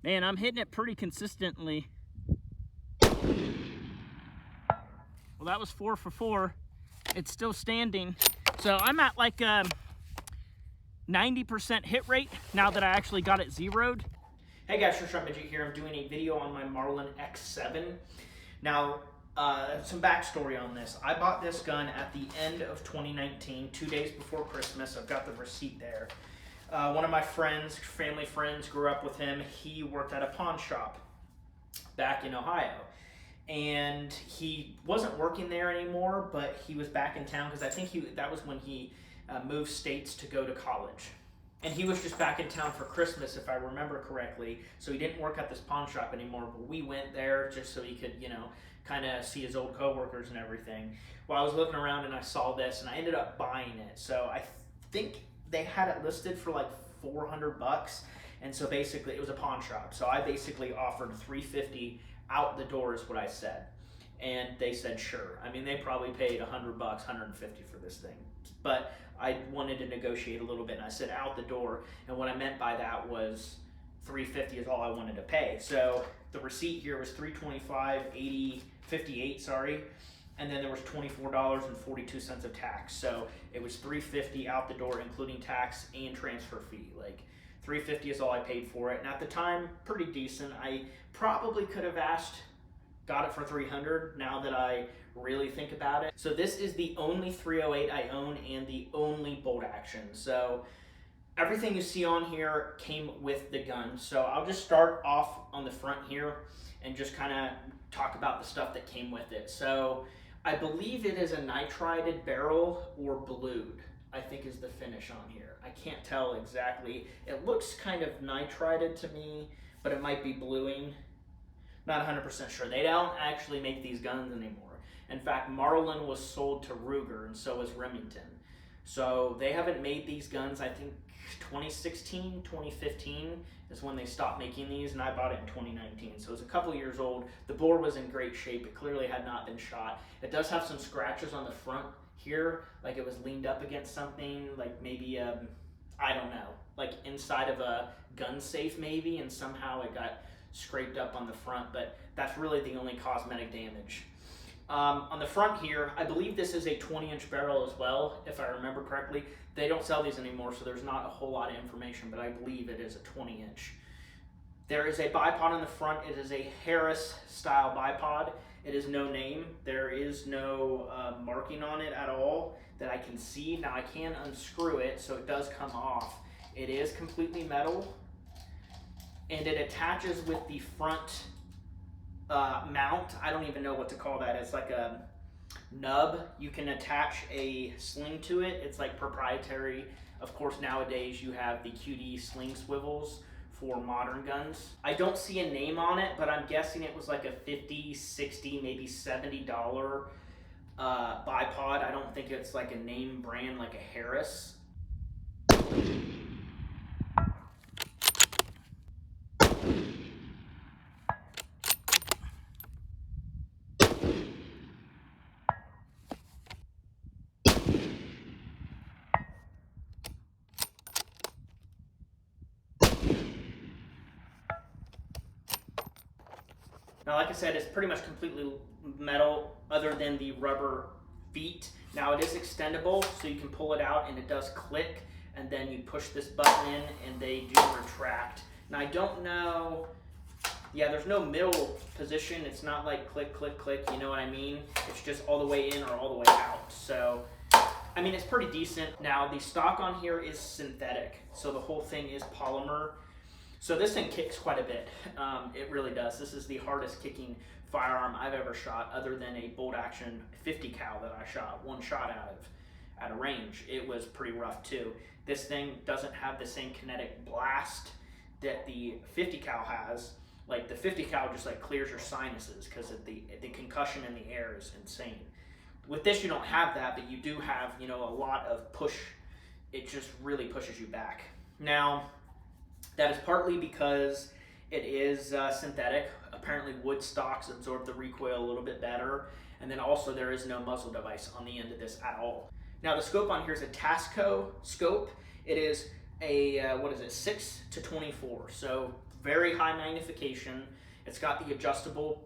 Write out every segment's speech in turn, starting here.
Man, I'm hitting it pretty consistently. Well, that was 4 for 4. It's still standing. So I'm at like a 90% hit rate now that I actually got it zeroed. Hey guys, Short Midget here. I'm doing a video on my Marlin X7. Now, some backstory on this. I bought this gun at the end of 2019, 2 days before Christmas. I've got the receipt there. One of my friends, family friends, grew up with him. He worked at a pawn shop back in Ohio. And he wasn't working there anymore, but he was back in town because I think that was when he moved states to go to college. And he was just back in town for Christmas, if I remember correctly. So he didn't work at this pawn shop anymore, but we went there just so he could, you know, kind of see his old coworkers and everything. Well, I was looking around and I saw this and I ended up buying it. So I think they had it listed for like $400. And so basically it was a pawn shop. So I basically offered $350 out the door is what I said. And they said, sure. I mean, they probably paid $100, $150 for this thing. But I wanted to negotiate a little bit, and I said out the door. And what I meant by that was $350 is all I wanted to pay. So the receipt here was $325.58, sorry. And then there was $24.42 of tax. So it was $350 out the door, including tax and transfer fee. Like, $350 is all I paid for it, and at the time, pretty decent. I probably could have got it for $300 now that I really think about it. So this is the only 308 I own and the only bolt action. So everything you see on here came with the gun. So I'll just start off on the front here and just kind of talk about the stuff that came with it. So I believe it is a nitrided barrel or blued, I think is the finish on here. I can't tell exactly. It looks kind of nitrided to me, but it might be bluing. Not 100% sure. They don't actually make these guns anymore. In fact, Marlin was sold to Ruger, and so was Remington. So they haven't made these guns, I think 2016, 2015 is when they stopped making these, and I bought it in 2019. So it's a couple years old. The bore was in great shape. It clearly had not been shot. It does have some scratches on the front here, like it was leaned up against something, like maybe, I don't know, like inside of a gun safe maybe, and somehow it got scraped up on the front, but that's really the only cosmetic damage. On the front here, I believe this is a 20-inch barrel as well, if I remember correctly. They don't sell these anymore, so there's not a whole lot of information, but I believe it is a 20-inch. There is a bipod on the front. It is a Harris-style bipod. It is no name. There is no marking on it at all that I can see. Now I can unscrew it, so it does come off. It is completely metal, and it attaches with the front mount. I don't even know what to call that. It's like a nub. You can attach a sling to it. It's like proprietary. Of course, nowadays you have the QD sling swivels for modern guns. I don't see a name on it, but I'm guessing it was like a $50, $60, maybe $70 bipod. I don't think it's like a name brand like a Harris. Now, like I said, it's pretty much completely metal other than the rubber feet. Now, it is extendable, so you can pull it out and it does click, and then you push this button in and they do retract. Now, I don't know, yeah, there's no middle position. It's not like click, click, click, you know what I mean? It's just all the way in or all the way out. So, I mean, it's pretty decent. Now, the stock on here is synthetic, so the whole thing is polymer. So this thing kicks quite a bit. It really does. This is the hardest kicking firearm I've ever shot, other than a bolt action 50 cal that I shot one shot out of at a range. It was pretty rough too. This thing doesn't have the same kinetic blast that the 50 cal has. Like the 50 cal just like clears your sinuses because the concussion in the air is insane. With this, you don't have that, but you do have, you know, a lot of push. It just really pushes you back. Now, that is partly because it is synthetic. Apparently wood stocks absorb the recoil a little bit better. And then also there is no muzzle device on the end of this at all. Now the scope on here is a Tasco scope. It is a, 6 to 24. So very high magnification. It's got the adjustable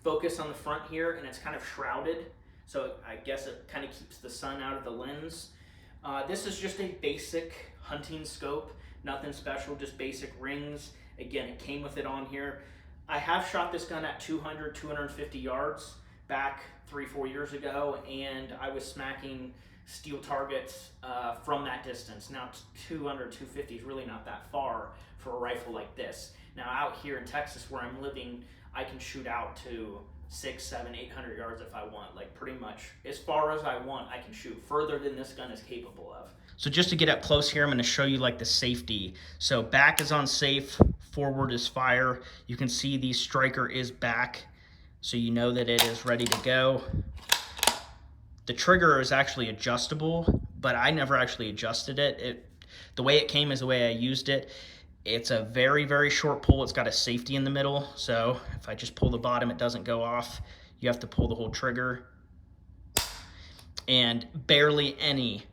focus on the front here, and it's kind of shrouded, so I guess it kind of keeps the sun out of the lens. This is just a basic hunting scope, nothing special, just basic rings. Again, it came with it on here. I have shot this gun at 200, 250 yards back 3-4 years ago, and I was smacking steel targets from that distance. Now 200, 250 is really not that far for a rifle like this. Now out here in Texas where I'm living, I can shoot out to 600, 700, 800 yards if I want. Like pretty much as far as I want, I can shoot further than this gun is capable of. So just to get up close here, I'm going to show you like the safety. So back is on safe, forward is fire. You can see the striker is back, so you know that it is ready to go. The trigger is actually adjustable, but I never actually adjusted it. The way it came is the way I used it. It's a very, very short pull. It's got a safety in the middle, so if I just pull the bottom, it doesn't go off. You have to pull the whole trigger. And barely any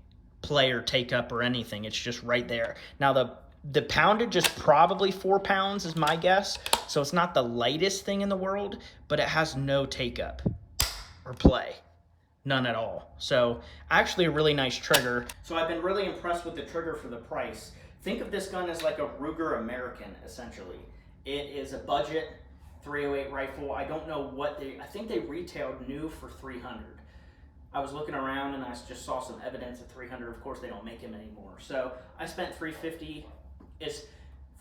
play or take up or anything. It's just right there. Now the poundage is probably 4 pounds is my guess, so it's not the lightest thing in the world, but it has no take up or play. None at all. So actually a really nice trigger. So I've been really impressed with the trigger for the price. Think of this gun as like a Ruger American, essentially. It is a budget 308 rifle. I don't know what I think they retailed new for 300. I was looking around and I just saw some evidence of 300. Of course, they don't make them anymore. So I spent 350. It's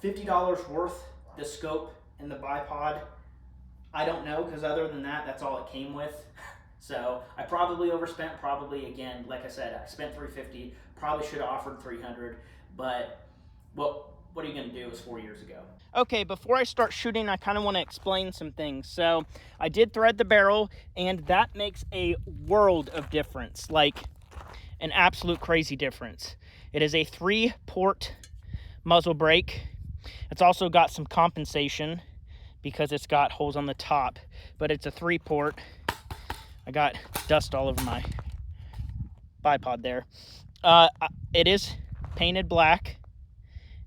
$50 worth the scope and the bipod. I don't know, because other than that, that's all it came with. So I probably overspent, again, like I said, I spent 350, probably should have offered 300, but what are you going to do? It was 4 years ago. Okay, before I start shooting, I kind of want to explain some things. So I did thread the barrel, and that makes a world of difference, like an absolute crazy difference. It is a 3-port muzzle brake. It's also got some compensation because it's got holes on the top, but it's a 3-port. I got dust all over my bipod there. It is painted black,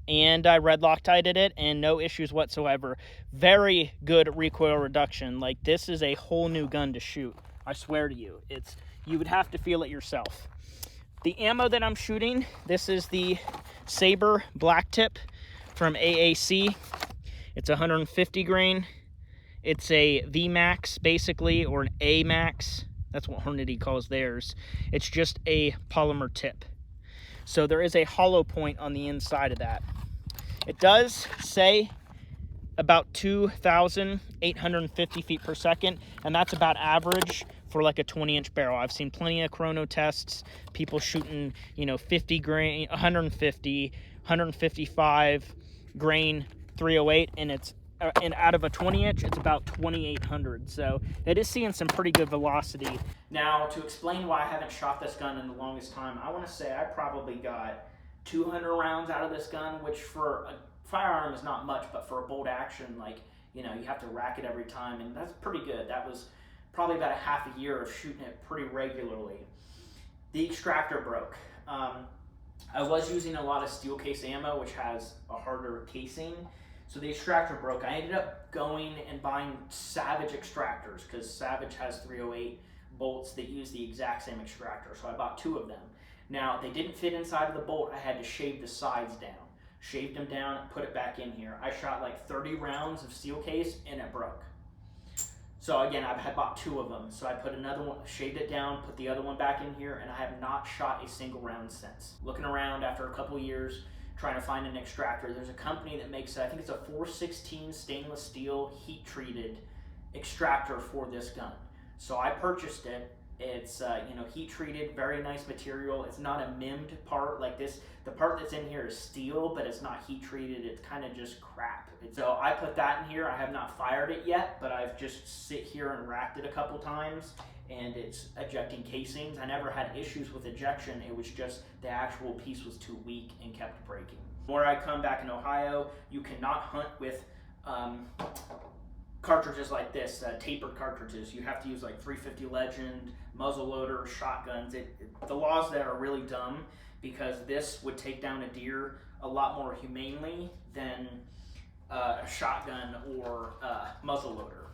and I red Loctited it, and no issues whatsoever. Very good recoil reduction. Like, this is a whole new gun to shoot. I swear to you, you would have to feel it yourself. The ammo that I'm shooting, this is the Saber Black Tip from AAC. It's 150 grain. It's a VMAX, basically, or an AMAX. That's what Hornady calls theirs. It's just a polymer tip. So there is a hollow point on the inside of that. It does say about 2,850 feet per second, and that's about average for like a 20-inch barrel. I've seen plenty of chrono tests, people shooting, 50 grain, 150, 155 grain 308, and out of a 20-inch, it's about 2,800. So it is seeing some pretty good velocity. Now, to explain why I haven't shot this gun in the longest time, I want to say I probably got 200 rounds out of this gun, which for a firearm is not much, but for a bolt action, you have to rack it every time, and that's pretty good. That was probably about a half a year of shooting it pretty regularly. The extractor broke. I was using a lot of steel case ammo, which has a harder casing. So the extractor broke. I ended up going and buying Savage extractors because Savage has 308 bolts that use the exact same extractor. So I bought 2 of them. Now, they didn't fit inside of the bolt. I had to shave the sides down. Shaved them down, put it back in here. I shot like 30 rounds of steel case and it broke. So again, I had bought 2 of them. So I put another one, shaved it down, put the other one back in here, and I have not shot a single round since. Looking around after a couple years, trying to find an extractor. There's a company that makes, I think it's a 416 stainless steel heat treated extractor for this gun. So I purchased it. It's heat treated, very nice material. It's not a MIM'd part like this. The part that's in here is steel, but it's not heat treated. It's kind of just crap. So I put that in here. I have not fired it yet, but I've just sit here and racked it a couple times, and it's ejecting casings. I never had issues with ejection. It was just the actual piece was too weak and kept breaking. Where I come back in Ohio, you cannot hunt with cartridges like this, tapered cartridges. You have to use like 350 Legend, muzzleloader, shotguns. The laws there are really dumb because this would take down a deer a lot more humanely than a shotgun or muzzle loader,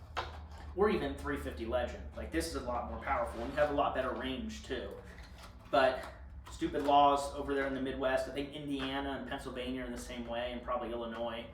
or even 350 Legend. Like, this is a lot more powerful, and you have a lot better range too. But stupid laws over there in the Midwest. I think Indiana and Pennsylvania are the same way, and probably Illinois.